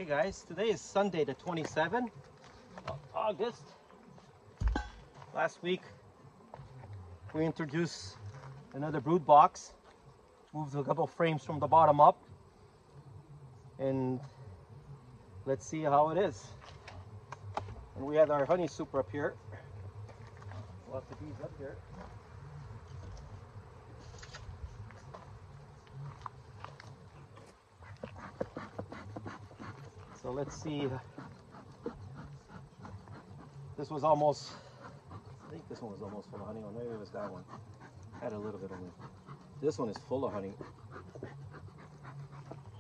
Okay guys, today is Sunday the 27th of August. Last week we introduced another brood box, moved a couple frames from the bottom up, and let's see how it is. And we had our honey super up here. Lots of bees up here. So let's see. This was almost, I think this one was almost full of honey, or maybe it was that one. Had a little bit only. This one is full of honey.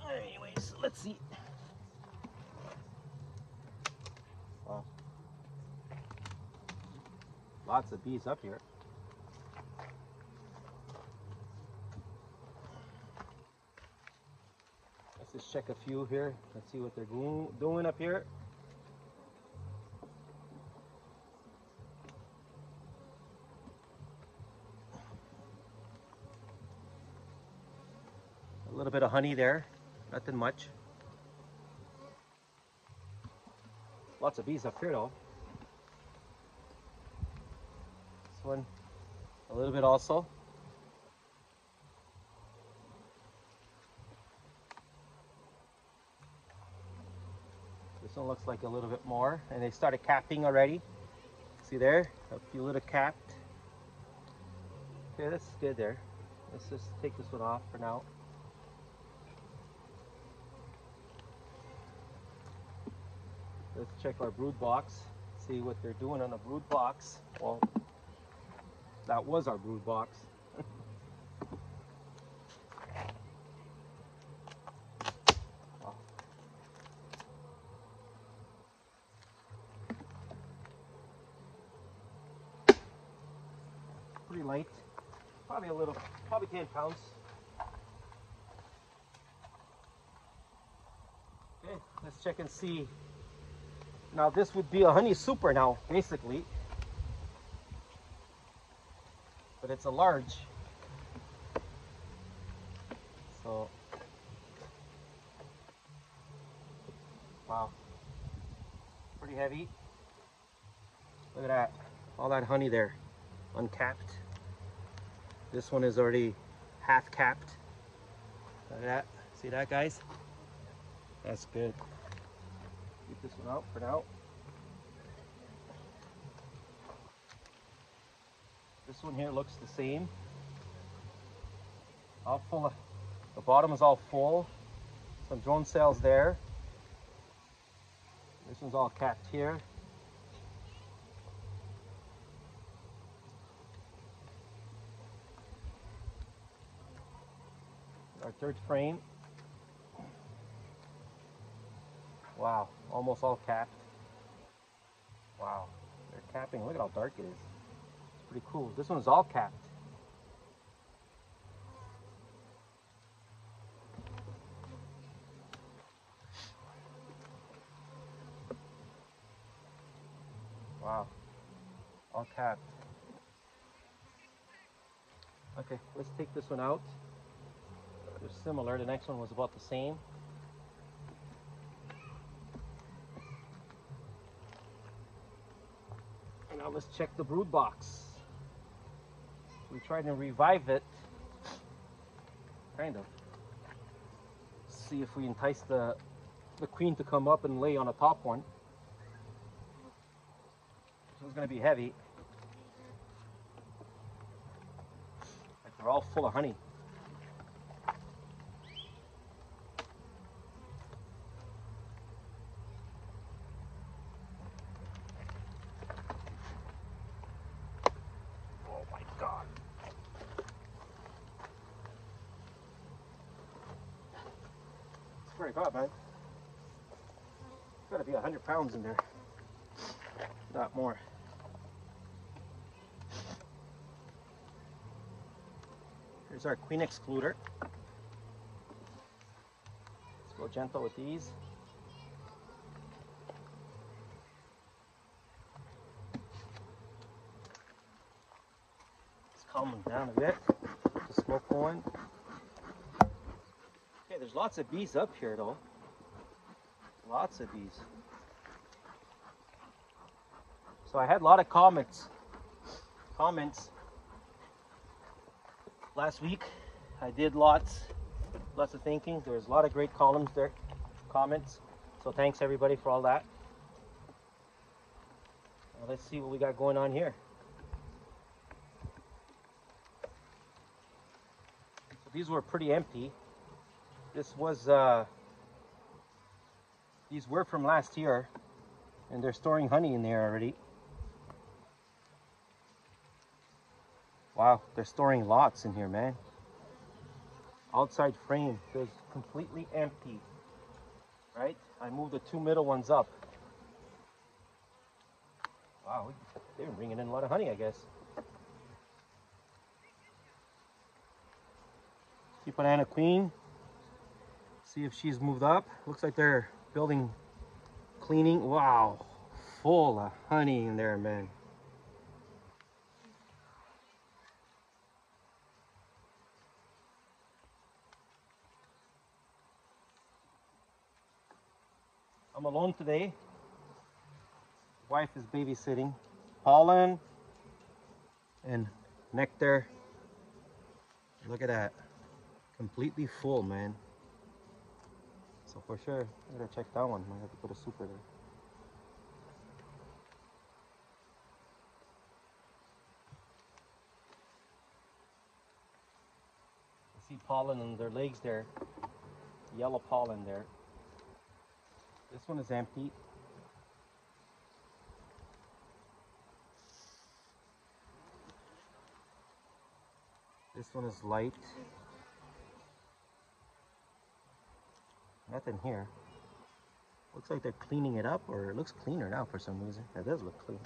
Anyways, let's see. Wow. Lots of bees up here. Let's just check a few here. Let's see what they're doing up here. A little bit of honey there, nothing much. Lots of bees up here though. This one, a little bit also. This one looks like a little bit more, and they started capping already. See there, a few little capped. Okay, that's good there. Let's just take this one off for now. Let's check our brood box, see what they're doing on the brood box. Well, that was our brood box. Wow. Pretty light, probably 10 pounds. Okay, let's check and see. Now this would be a honey super now, basically. But it's a large. So, wow. Pretty heavy. Look at that. All that honey there, uncapped. This one is already half capped. Look at that. See that, guys? That's good. Keep this one out for now. This one here looks the same. All full of, the bottom is all full. Some drone cells there. This one's all capped here. Our third frame. Wow, almost all capped. Wow, they're capping. Look at how dark it is. It's pretty cool. This one's all capped. Wow, all capped. Okay, let's take this one out. They're similar. The next one was about the same. Now let's check the brood box. We tried to revive it, kind of. See if we entice the queen to come up and lay on the top one. This one's going to be heavy. Like they're all full of honey. God. Swear to God, man. There's got to be 100 pounds in there. Not more. Here's our queen excluder. Let's go gentle with these. Calm them down a bit. The smoke going. Okay, there's lots of bees up here though. Lots of bees. So I had a lot of comments last week. I did lots of thinking. There was a lot of great comments. So thanks everybody for all that. Now let's see what we got going on here. So these were pretty empty. This was these were from last year, and they're storing honey in there already. Wow, they're storing lots in here, man. Outside frame is completely empty, right? I moved the two middle ones up. Wow, they're bringing in a lot of honey, I guess. See Banana Queen. See if she's moved up. Looks like they're building, cleaning. Wow, full of honey in there, man. I'm alone today. Wife is babysitting. Pollen and nectar. Look at that. Completely full, man. So for sure, I gotta check that one. I have to put a super there. I see pollen on their legs there. Yellow pollen there. This one is empty. This one is light. Nothing here. Looks like they're cleaning it up, or it looks cleaner now for some reason. It does look clean.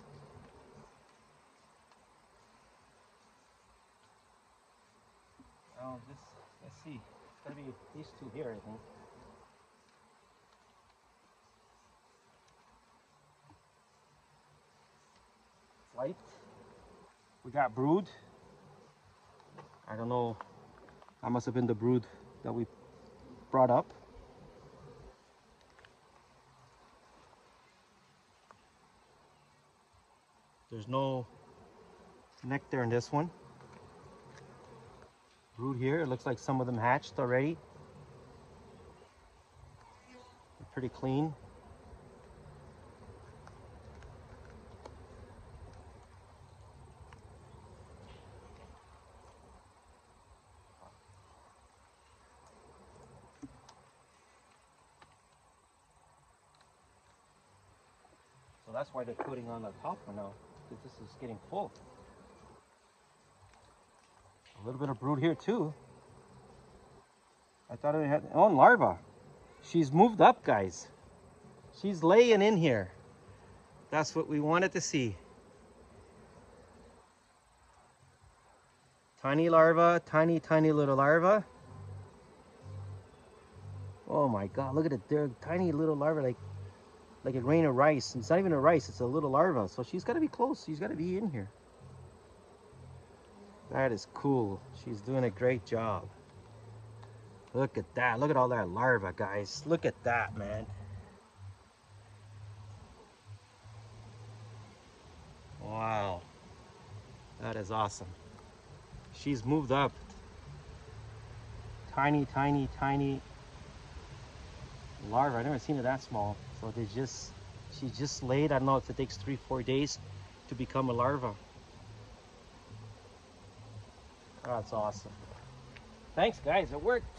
Oh, this, let's see. It's gotta be these two here, I think. It's light. We got brood. I don't know. That must have been the brood that we brought up. There's no nectar in this one. Brood here. It looks like some of them hatched already. They're pretty clean. So that's why they're putting on the top one now, because this is getting full. A little bit of brood here too. I thought it had, oh, larva. She's moved up, guys. She's laying in here. That's what we wanted to see. Tiny larva, tiny little larva. Oh my God, look at it. They're tiny little larva, like a grain of rice. It's not even a rice, it's a little larva. So she's gotta be close, she's gotta be in here. That is cool. She's doing a great job. Look at that, look at all that larva, guys. Look at that, man. Wow, that is awesome. She's moved up. Tiny larva. I've never seen it that small. So she just laid, I don't know if it takes 3-4 days to become a larva. That's awesome. Thanks guys, it worked.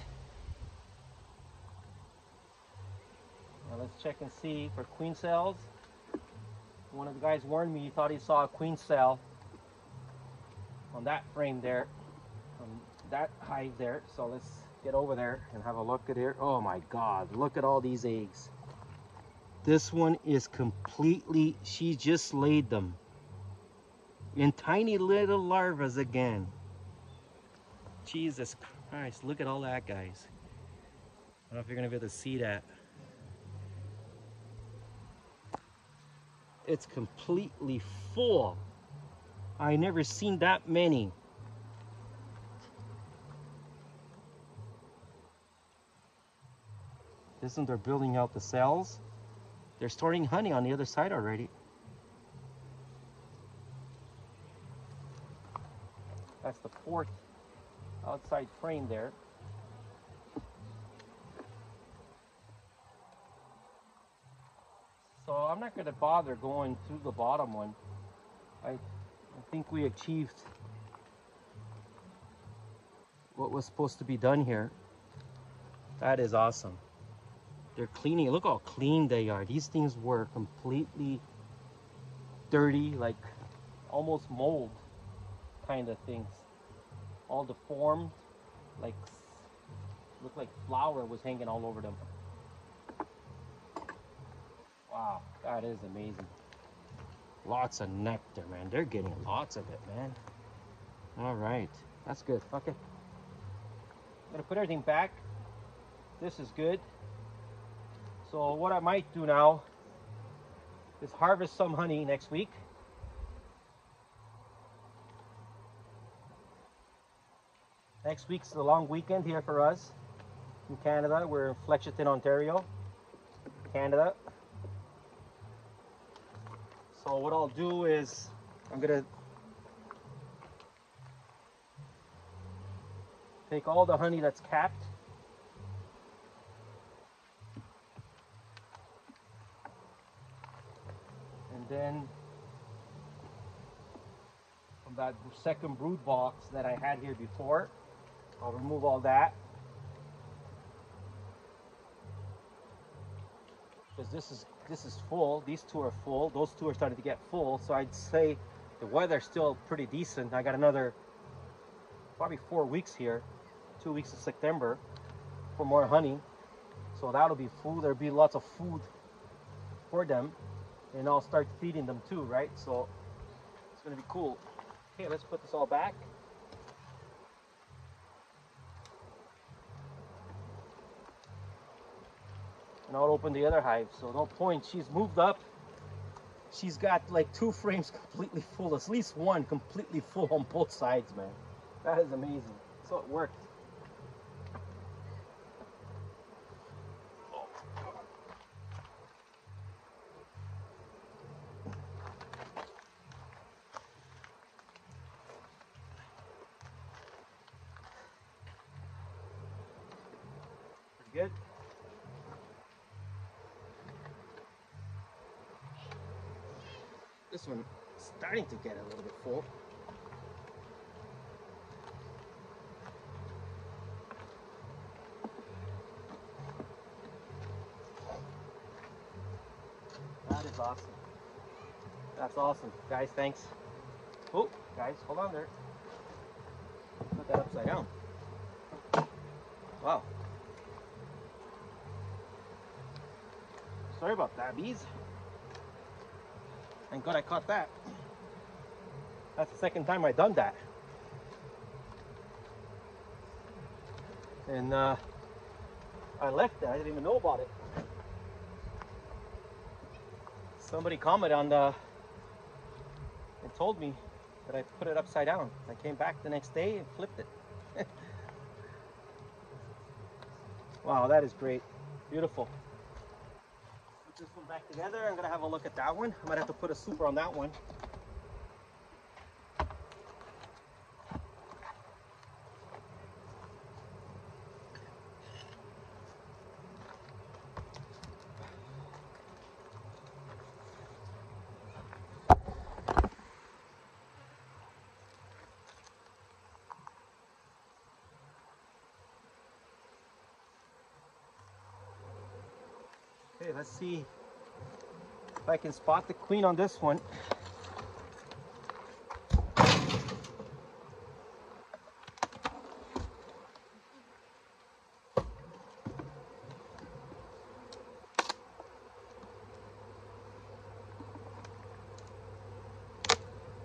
Now let's check and see for queen cells. One of the guys warned me he thought he saw a queen cell on that frame there, on that hive there. So let's get over there and have a look at here. Oh my God, look at all these eggs. This one is completely, she just laid them in tiny little larvas again. Jesus Christ, look at all that, guys. I don't know if you're gonna be able to see that. It's completely full. I never seen that many. This one, they're building out the cells. They're storing honey on the other side already. That's the 4th outside frame there. So I'm not going to bother going through the bottom one. I think we achieved what was supposed to be done here. That is awesome. They're cleaning. Look how clean they are. These things were completely dirty, like almost mold kind of things. All deformed, like looked like flour was hanging all over them. Wow, that is amazing. Lots of nectar, man. They're getting lots of it, man. All right, that's good. Okay, I'm gonna put everything back. This is good. So what I might do now is harvest some honey next week. Next week's the long weekend here for us in Canada. We're in Fletcherton, Ontario, Canada. So what I'll do is I'm gonna take all the honey that's capped, and then from that second brood box that I had here before, I'll remove all that, because this is full. These two are full. Those two are starting to get full. So I'd say the weather's still pretty decent. I got another probably 4 weeks here, 2 weeks of September for more honey. So that'll be food. There'll be lots of food for them, and I'll start feeding them too, right? So it's gonna be cool. Okay, let's put this all back. And I'll open the other hive. So no point. She's moved up. She's got like 2 frames completely full. At least one completely full on both sides, man. That is amazing. So it worked. Pretty good. This one is starting to get a little bit full. That is awesome. That's awesome. Guys, thanks. Oh, guys, hold on there. Put that upside down. Wow. Sorry about that, bees. Thank God I caught that. That's the second time I've done that. And I left it. I didn't even know about it. Somebody commented on and told me that I put it upside down. I came back the next day and flipped it. Wow, that is great. Beautiful. Put this one back together. I'm gonna have a look at that one. I might have to put a super on that one. Okay, let's see if I can spot the queen on this one.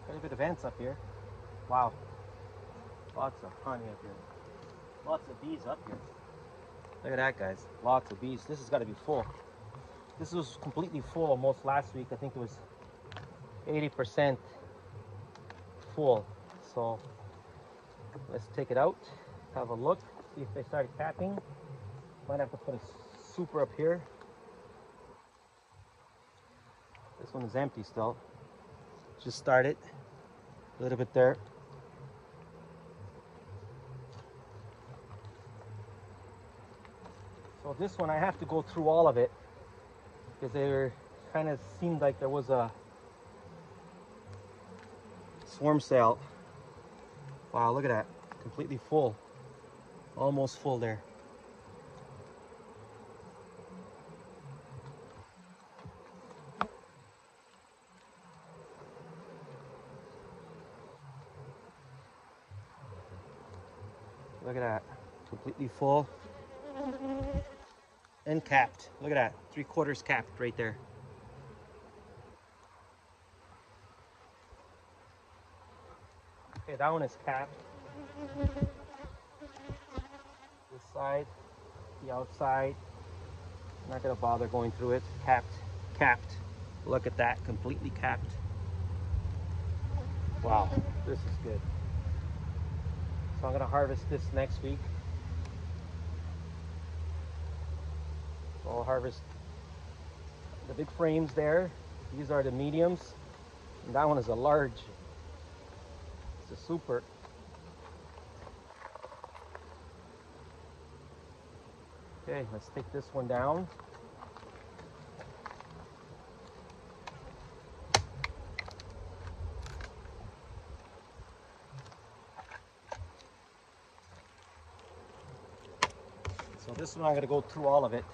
Quite a bit of ants up here. Wow. Lots of honey up here. Lots of bees up here. Look at that, guys. Lots of bees. This has got to be full. This was completely full almost last week. I think it was 80% full. So let's take it out, have a look, see if they started capping. Might have to put a super up here. This one is empty still. Just started. A little bit there. So this one I have to go through all of it because there kind of seemed like there was a swarm cell. Wow, look at that. Completely full. Almost full there. Look at that. Completely full. And capped. Look at that. 3/4 capped right there. Okay, that one is capped. This side, the outside. I'm not gonna bother going through it. Capped, capped. Look at that, completely capped. Wow, this is good. So I'm gonna harvest this next week. So I'll harvest the big frames there. These are the mediums. And that one is a large. It's a super. Okay, let's take this one down. So this one I'm gonna go through all of it.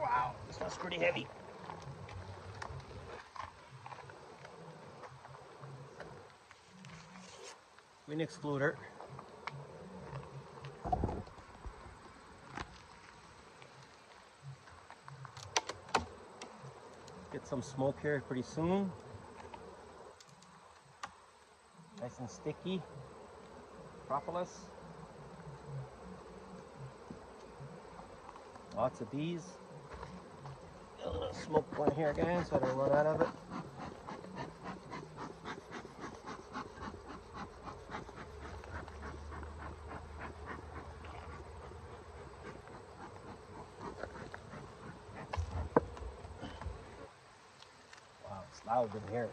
Wow, this one's pretty heavy. Wind excluder. Get some smoke here pretty soon. Nice and sticky. Propolis. Lots of bees. A little smoke one here again so I don't run out of it. Wow, it's loud in here.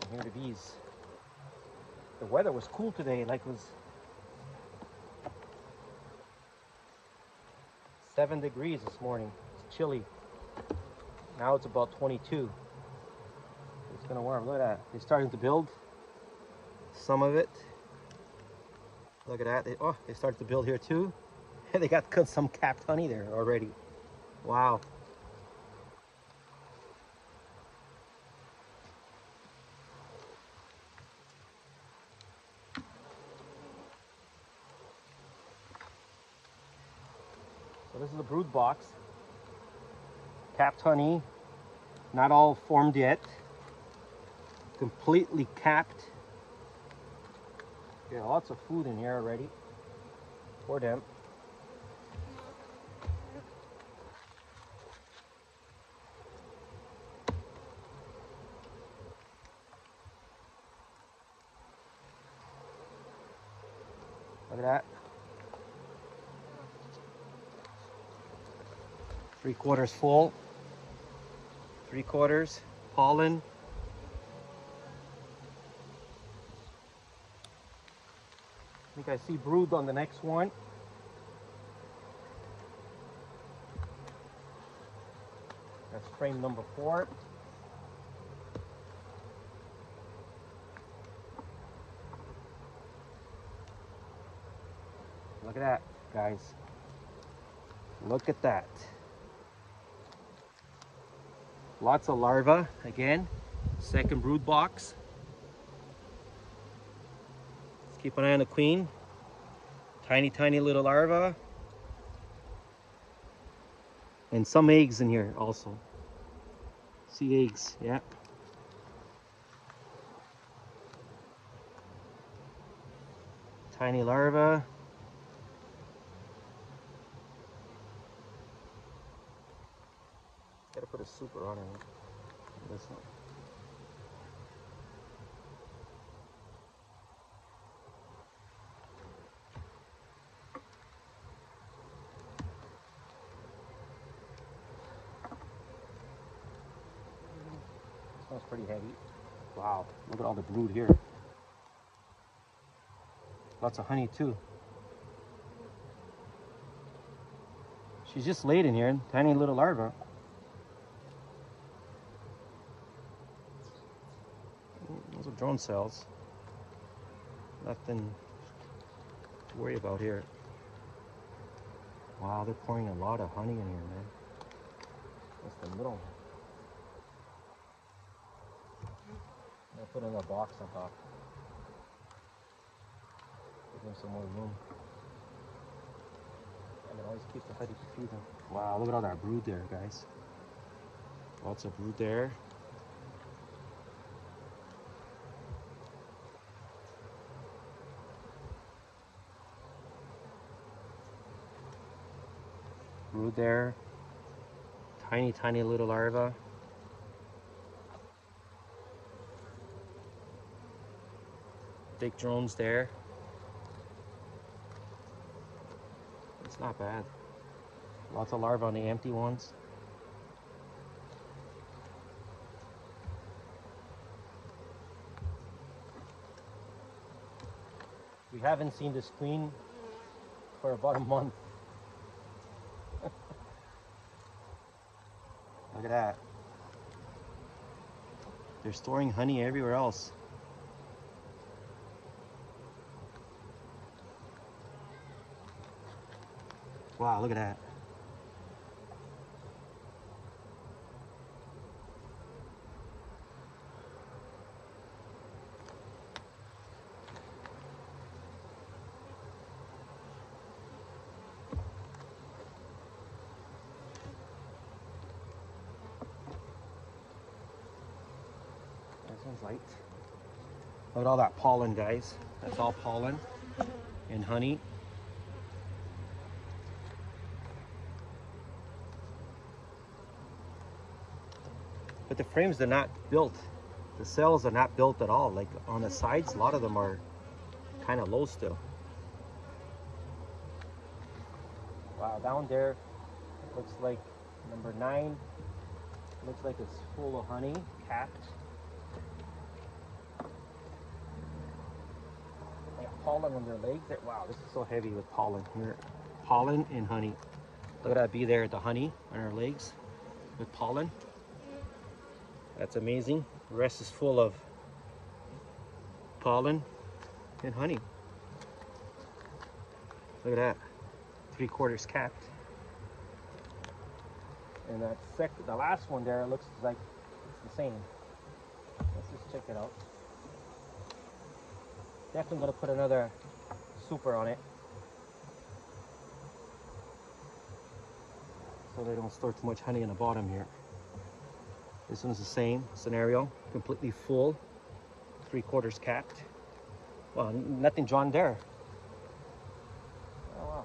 I can hear the bees. The weather was cool today, like it was 7 degrees this morning. It's chilly. Now it's about 22. It's gonna warm. Look at that. They're starting to build some of it. Look at that. They started to build here too. And they got some capped honey there already. Wow. So this is a brood box. Capped honey, not all formed yet. Completely capped. Yeah, lots of food in here already for them. Look at that. 3/4 full. 3/4 pollen. I think I see brood on the next one. That's frame number 4. Look at that, guys. Look at that. Lots of larvae again. Second brood box. Let's keep an eye on the queen. Tiny, tiny little larvae. And some eggs in here also. See eggs, yeah. Tiny larvae. Gotta put a super on it. This one. pretty heavy. Wow, look at all the brood here. Lots of honey too. She's just laid in here, tiny little larva. Those are drone cells. Nothing to worry about here. Wow, they're pouring a lot of honey in here, man. That's the middle. I'll put in a box on top. Give them some more room. I can always keep the honey to feed them. Wow, look at all that brood there, guys. Lots of brood there. Brood there. Tiny, tiny little larva. Big drones there. It's not bad. Lots of larvae on the empty ones. We haven't seen this queen for about a month. Look at that. They're storing honey everywhere else. Wow, look at that. This one's light. Look at all that pollen, guys. That's all pollen and honey. But the frames are not built. The cells are not built at all. Like on the sides, a lot of them are kind of low still. Wow, down there, it looks like number 9. Looks like it's full of honey, capped. They got pollen on their legs. Wow, this is so heavy with pollen here. Pollen and honey. Look at that bee there, the honey on her legs with pollen. That's amazing. The rest is full of pollen and honey. Look at that. 3/4 capped. And that the last one there looks like it's the same. Let's just check it out. Definitely gonna put another super on it so they don't store too much honey in the bottom here. This one's the same scenario, completely full, 3/4 capped. Well, nothing drawn there. Oh, wow.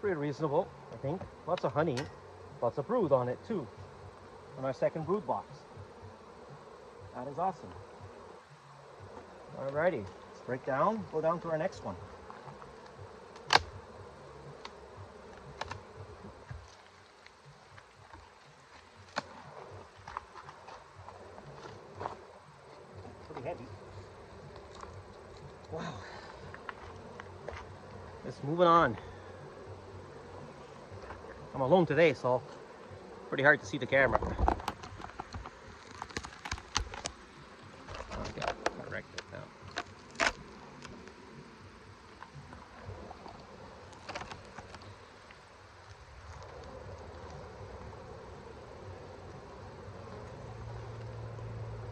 Pretty reasonable, I think. Lots of honey, lots of brood on it too. On our second brood box. That is awesome. Alrighty, let's break down, go down to our next one. Pretty heavy. Wow. Let's move it on. I'm alone today, so pretty hard to see the camera. Okay, I'll wreck it now.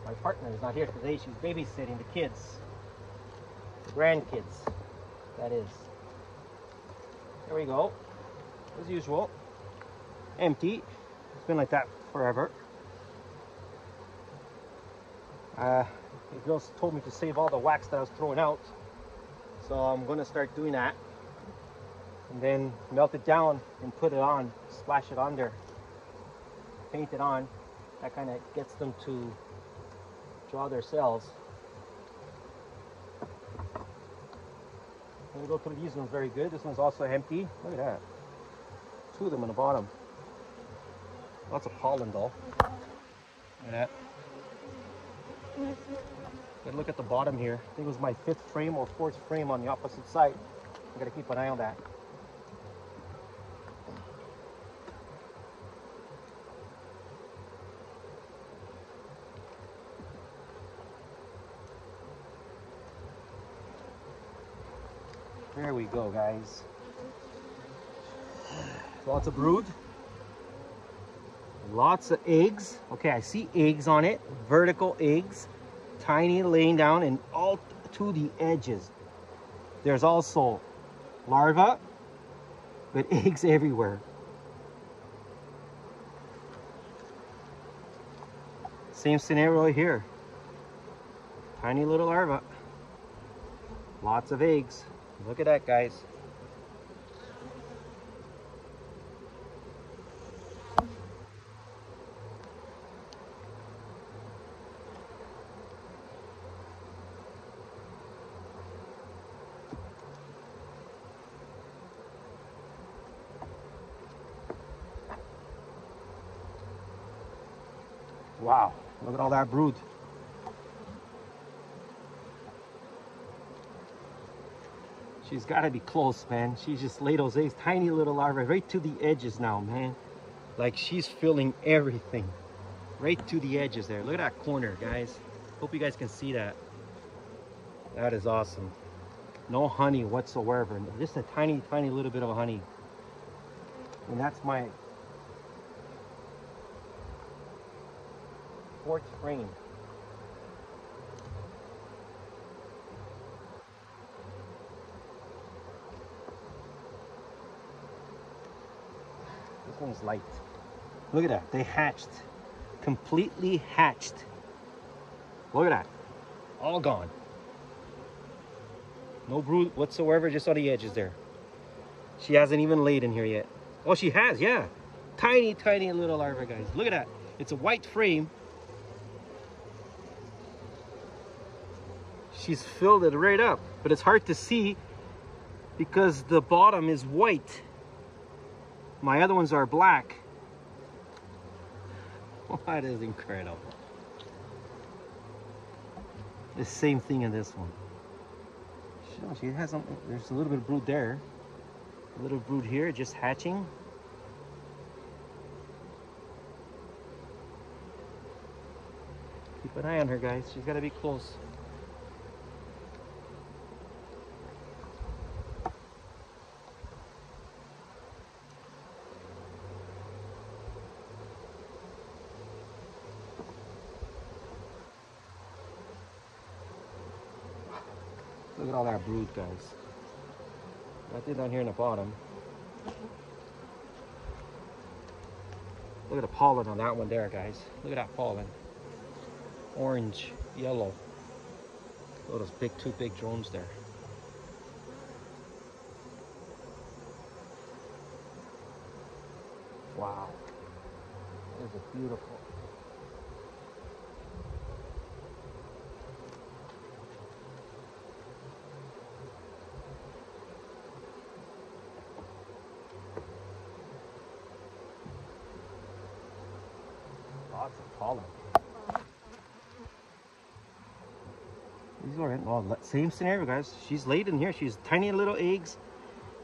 My partner is not here today. She's babysitting the kids, the grandkids, that is. There we go, as usual. Empty. It's been like that forever. The girls told me to save all the wax that I was throwing out. So I'm gonna start doing that. And then melt it down and put it on, splash it on there, paint it on. That kind of gets them to draw their cells. I'm gonna go through these ones very good. This one's also empty. Look at that. 2 of them on the bottom. Lots of pollen though. Look at that. But look at the bottom here. I think it was my 5th frame or 4th frame on the opposite side. I gotta keep an eye on that. There we go, guys. Lots of brood. Lots of eggs. Okay, I see eggs on it. Vertical eggs. Tiny laying down and all to the edges. There's also larvae, but eggs everywhere. Same scenario here. Tiny little larvae. Lots of eggs. Look at that, guys. Wow, look at all that brood. She's got to be close, man. She just laid those eggs, tiny little larvae, right to the edges now, man. Like she's filling everything. Right to the edges there. Look at that corner, guys. Hope you guys can see that. That is awesome. No honey whatsoever. Just a tiny, tiny little bit of honey. And that's my 4th frame. This one's light. Look at that. They hatched. Completely hatched. Look at that. All gone. No brood whatsoever, just on the edges there. She hasn't even laid in here yet. Oh, she has, yeah. Tiny, tiny little larvae, guys. Look at that. It's a white frame. She's filled it right up, but it's hard to see because the bottom is white. My other ones are black. That is incredible. The same thing in this one. She has some, there's a little bit of brood there. A little brood here, just hatching. Keep an eye on her, guys. She's got to be close. Look at all that brood, guys. Nothing down here in the bottom. Look at the pollen on that one there, guys. Look at that pollen. Orange, yellow. Look at those 2 big drones there. Wow. This is beautiful. Lots of pollen. These are well, same scenario, guys. She's laid in here. She's tiny little eggs,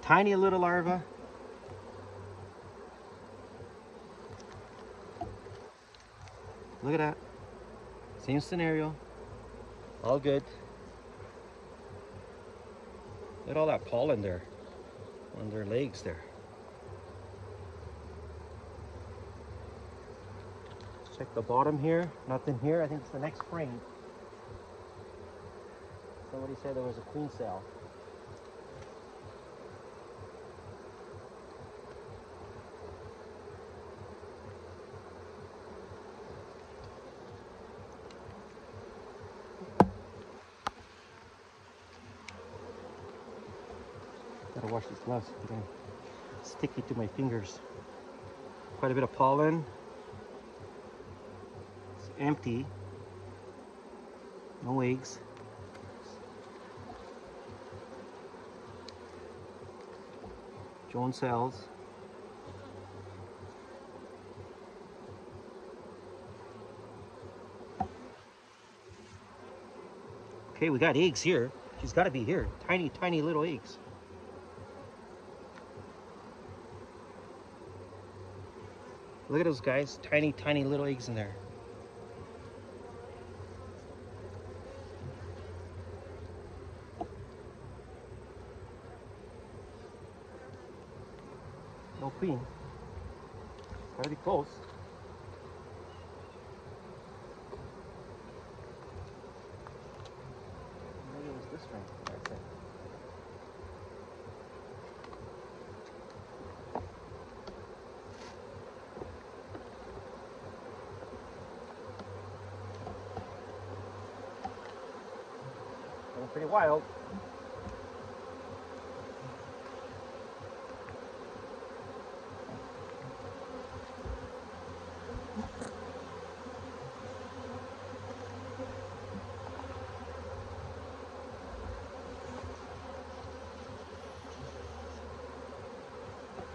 tiny little larvae. Look at that. Same scenario. All good. Look at all that pollen there on their legs there. Check the bottom here. Nothing here. I think it's the next frame. Somebody said there was a queen cell. Gotta wash these gloves. They're getting sticky to my fingers. Quite a bit of pollen. It's empty. No eggs. Drone cells. Okay, we got eggs here. She's got to be here. Tiny, tiny little eggs. Look at those guys. Tiny, tiny little eggs in there. No queen. Gotta be close. Maybe it was this ring. That's it. Going pretty wild.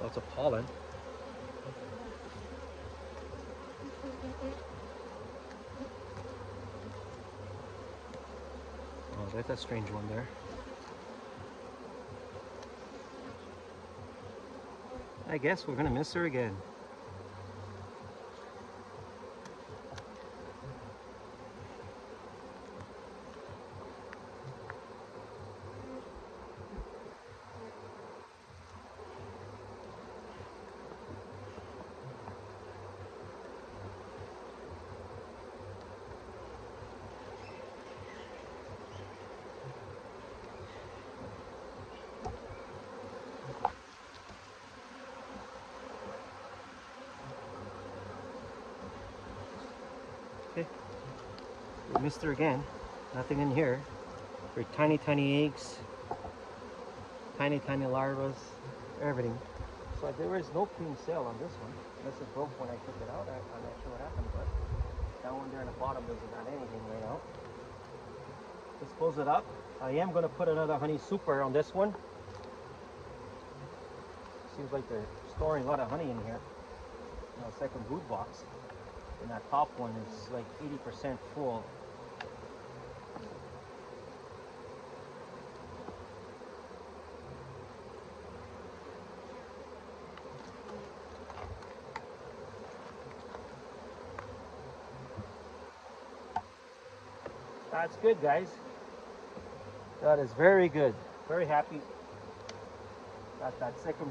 Lots of pollen. Oh, that's a strange one there. I guess we're gonna miss her again. Okay, we missed her again. Nothing in here. Very tiny, tiny eggs, tiny, tiny larvas, everything. So there is no queen cell on this one. Unless it broke when I took it out. I'm not sure what happened, but that one there in the bottom doesn't got anything right now. Let's close it up. I am going to put another honey super on this one. Seems like they're storing a lot of honey in here. Second brood box. And that top one is like 80% full. That's good, guys. That is very good. Very happy. Got that second